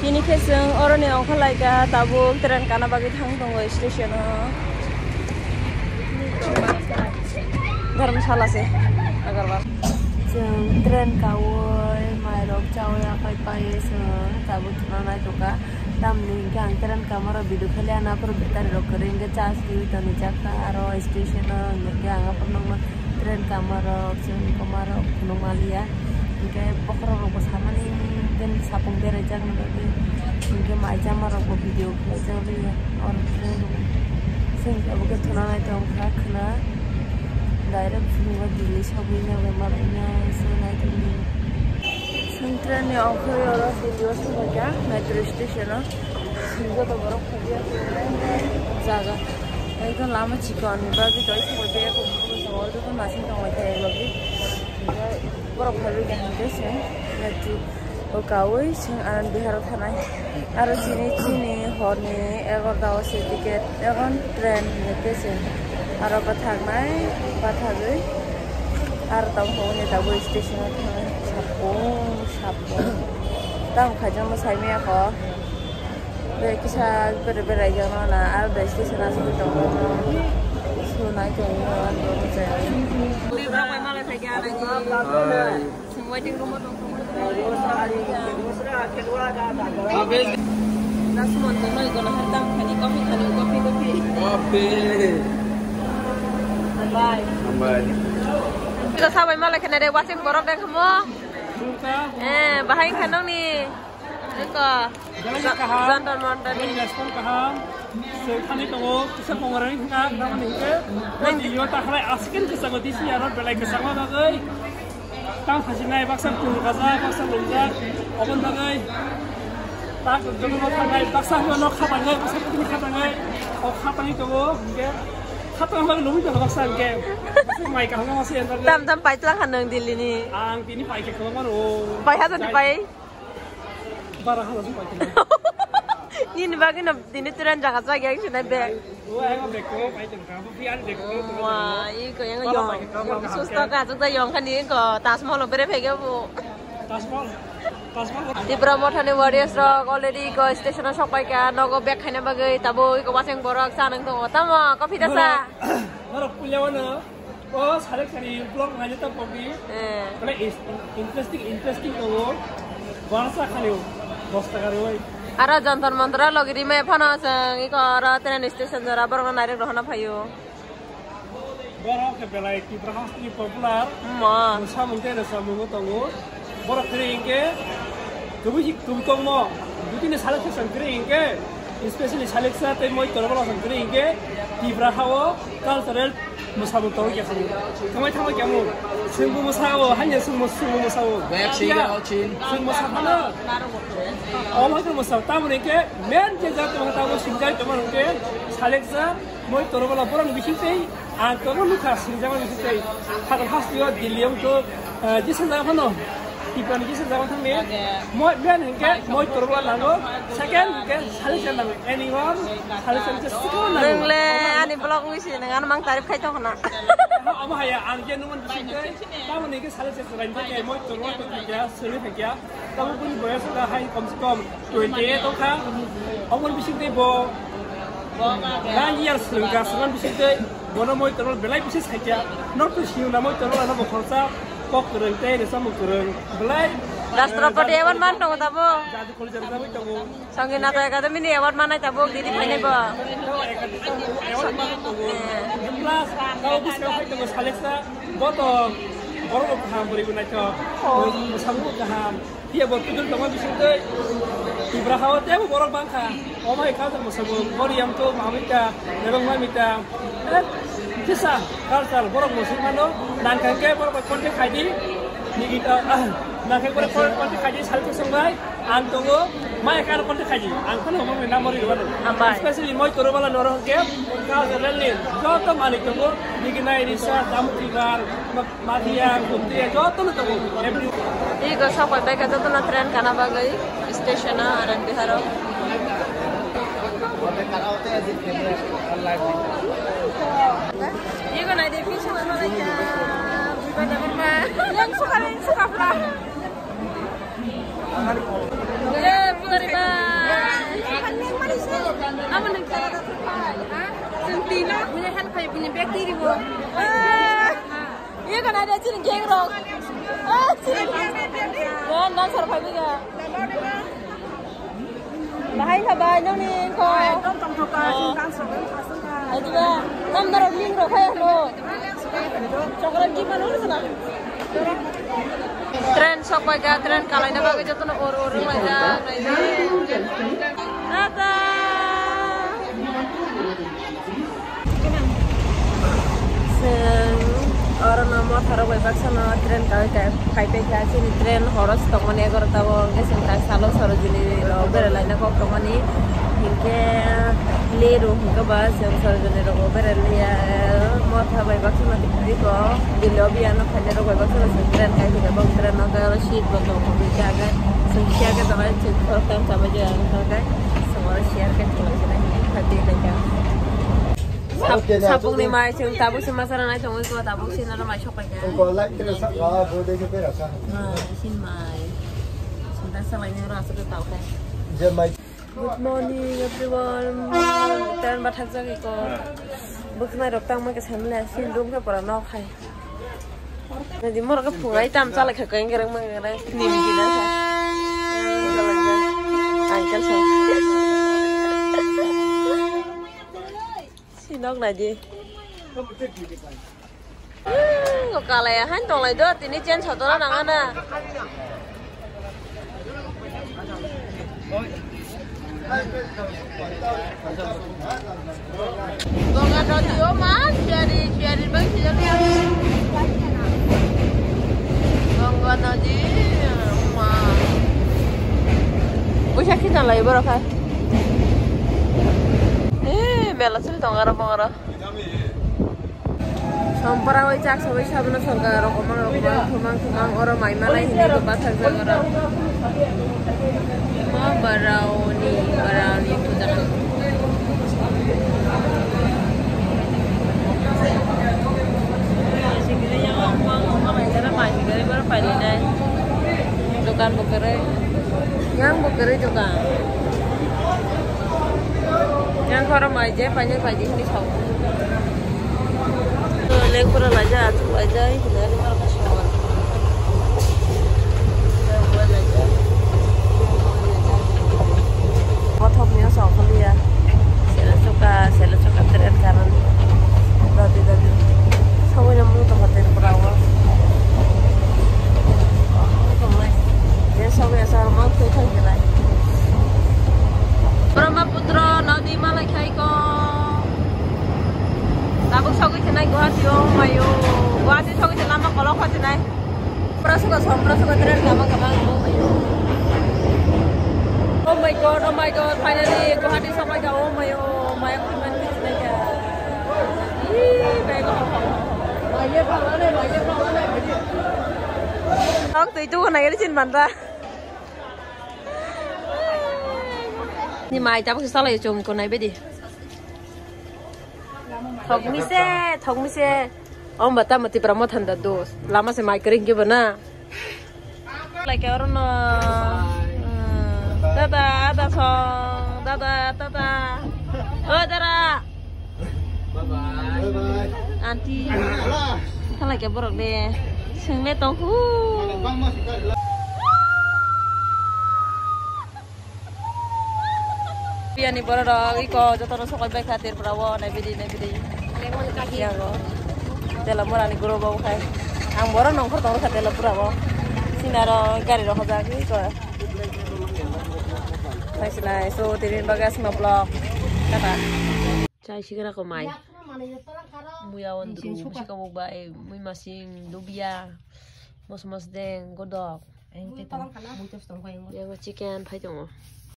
Bini keseng orang yang angkalaika tabung tren kana bagi thang tunggu station Dharamshala se agar bang tren kawoi mairok chawya kai pai se tabu tunana toka tamni gang tren kamera bidu khali ana par bitar rokering ge chasri tani chaka aro station ge anga pernong tren kamera option kamera nomalia ge pokro ro samani den sapung bere jag nagi ge maja mara go video khajali on tren sing abu ge tunana to khna direct view Delhi shopping na marina so night central ne akhir ora Delhi se baga metro station na singo to baro khajia jaga ekdom lama chikon ba bi doi se bote ko all to masin to hote logi baro khari ga hinde se metro o kawai sing aran bihar thanai aro chini hone egor daw se ticket egon train nete se aro bathaknai bathagoi aro tamhone tabu station sapong tam khajam saime ko be kisa berai jana na aro da station asu to sunai to ando se libra mai mala thagi ana ji waiting room to Nasi monto no iko na hatang kani kopi. Bye. Kita sampai malah kena ada wasing borok deh kamu. Bahaya kanong ni. Iko. Zandan monta ni. Respon kaham. Sekali tunggu kisah pengeran ini kan nama ni ke. Nanti yo tak halai askin kisah kau disi arot belai kisah kau tak gay. Tang hasilnya baksan tunggu kaza baksan lomjak. Open tak gay. Tak jangan mau tangai baksan yo nak khabar gay baksan tu ni khabar gay. Oh khabar ni tunggu. Khabar apa lumi tu baksan gay. Mai kahang masih entar. Tam pai telang haneng Delhi ni. Ang ini pai ke kau mana? Pai hasa tu pai. Barang hasa tu pai. Ni bagi na dini turan jangan saja yang sini beg. Wah, yang beg kau pai tengah. Pian beg kau. Wah, ini yang yong. Susta kan susta yong kan ni ko tas mau lo bere pegi bu. Tas mau. Di Pramothani Warriors rock already ko station shop pai ka nogo beg khane bagai tabo ko waseng borok sanang to tama kopi dasa. Borok punya oh salek sari blog ngaji ta kopi. Kale interesting to bahasa kaliu. 10 টাকা রে Ara jantar mantra logiri me phana sang iko ara tren station jara barang narik rohana phayo. Borok ke belai ki brahas ni popular. Ma. Samungte na samungo tongo. Borok kringke. Tubuhi tubtongmo. Dutine salek sang kringke. Especially salek sa te moi torobala sang kringke. Ki brahawo cultural musabu to ke khamu. Kamai thama kyamu. Singbu musawo hanya singbu musawo. Bayak siga ochin. Singbu musabana. All of us have time ke men ke jat ma ta mo sinjai to man ke saleksa moi torobala puran bishitei an to no ka sinjai ma bishitei ha has yo dilium to jisan da phano ipan jisan da phano me moi men ke moi torobala lango second ke saleksa lango anyone saleksa ke second lango Nengle ani blog wisi dengan mang tarif khai to kana. Ama haya ang je numan bishitei ta mo ne ke saleksa ran ke moi torobala to kya sele kya kamu pun boleh sudah hai komskom 28 tu kan, awal bising tu bo, dan yang selengkap sekarang bising tu, mana mau terus belai bising saja, nak tu siu nama terus anak berkorsa, kok kereng teh, desa mau kereng, belai. Rashtrapati award man tong tabo. Jadi kalau jadi kami tunggu. Sangginato Academy ni award mana tabo didi phane ba. Award mana tunggu. Plus kalau bisa kau tunggu saleksa, botol, orang paham beribu nak kau, sanggup paham. Dia berpikir tentang bising tu, ibrahawat dia borok bangka. Oh my God, musuh Korea tu Amerika, Jepang Amerika. Kisah kalsal borok musuh mana? Nangkang ke borok kontek kaji, ni kita nangkang borok kontek kaji salju sunggai. Antungo, mai kan kontek kaji. Angkon ngomong nama mori dua. Especially moi torobala norong ke, kalsal relin. Jodoh malik tunggu, ni kita irisa tamu tigar, madia, kunti, jodoh tunggu. Iko sampai baik itu tu na tren kana bagai station aran biharo. Iko na di fish mana lagi? Pada apa? Yang suka pula. Ya, putar diri mo. Iya kan ada ciring gengrong. Ciring. Dan nan sarpai biga. Bahai sabai nang ni ko. Aduh ba, nam darab ling ro kaya lo. Coklat gimana lu sana? Tren sok baga tren kalau ini baga jatuh orang baga. Tata. Orang nomor harus bebas sana tren kalau kayak kayak sini tren harus teman ya kalau tahu nggak sih selalu harus jadi berlain kok teman ini hingga liru hingga bahas yang harus jadi berlain ya mau harus bebas sana di kok di lobby anak hanya harus bebas sana tren kayak kita bang tren kalau sheet betul mobil jaga share ke teman cerita sama aja kan semua share ke teman sini hati mereka sabuk ni mai chung tabuk si masara nai chung ko tabuk si na mai chok ka ko lai ke sa ga bo de ke pera sa sin mai sin ta sa lai ni ra sa ta ka je mai good morning everyone tan ba thak jagi ko buk mai rok tang ma ke sam la sin room ka pora nok khai na di mor ka phungai tam cha la kha ka ngerang ma ngerang nim ki na sa ai kan sa Sinok là gì? Ngọc cà lè hắn toàn lại đó thì nó chen sầu tôi nó nặng anh à. Còn ăn rồi thì ốm á, chơi đi bánh thì cho đi. Còn ăn rồi gì mà. Bữa sáng khi nào lấy bữa đâu phải? Bela sih tong arah pengarah. Sampara wai cak sabai sabna sorga kumang orang mai mana ini ke pasar zagara. Ma barau ni tu jangan. Sikit yang orang mai cara mai sikit baru pagi ni. Dukan bukere, yang bukere juga. Yang orang aja banyak pagi ini tahu. Lekor aja, tu aja ini dari mana kasihan. Buat aja. Potongnya sok kali ya. Saya suka tren kanan. Tadi. Semua nyambung tempat yang berawal. Ya sampai asal mau tu kan jalan. Brahmaputra nadi malai khai ko tabuk sogi thenai Guwahati o mayo Guwahati sogi lama kolok khati nai prasuka tren kama oh my god finally Guwahati sampai ka oh mayo maya kuman kitne ka bego maya phangane ang tu itu nai ri chin man ra ni mai cháu sẽ lại chồng con này biết đi thong mi se ông bà ta mà ti pramo thanda do lama se mai kering ke bana lại cái orang tata oh dara bye bye anti kan lại cái borok deh sing le tong hu Piani borok iko jotono sokoi baik khatir prawo nai bidi lemon kaki ya go dalam morani guru bau khai ang boro nongkhor tong khatir la prawo sinaro gari ro hoja ki ko Paisla so tirin bagas ma blog kata chai sigara ko mai muyawan dulu musik kamu bae muy masing lubia mos deng godok yang chicken pai tong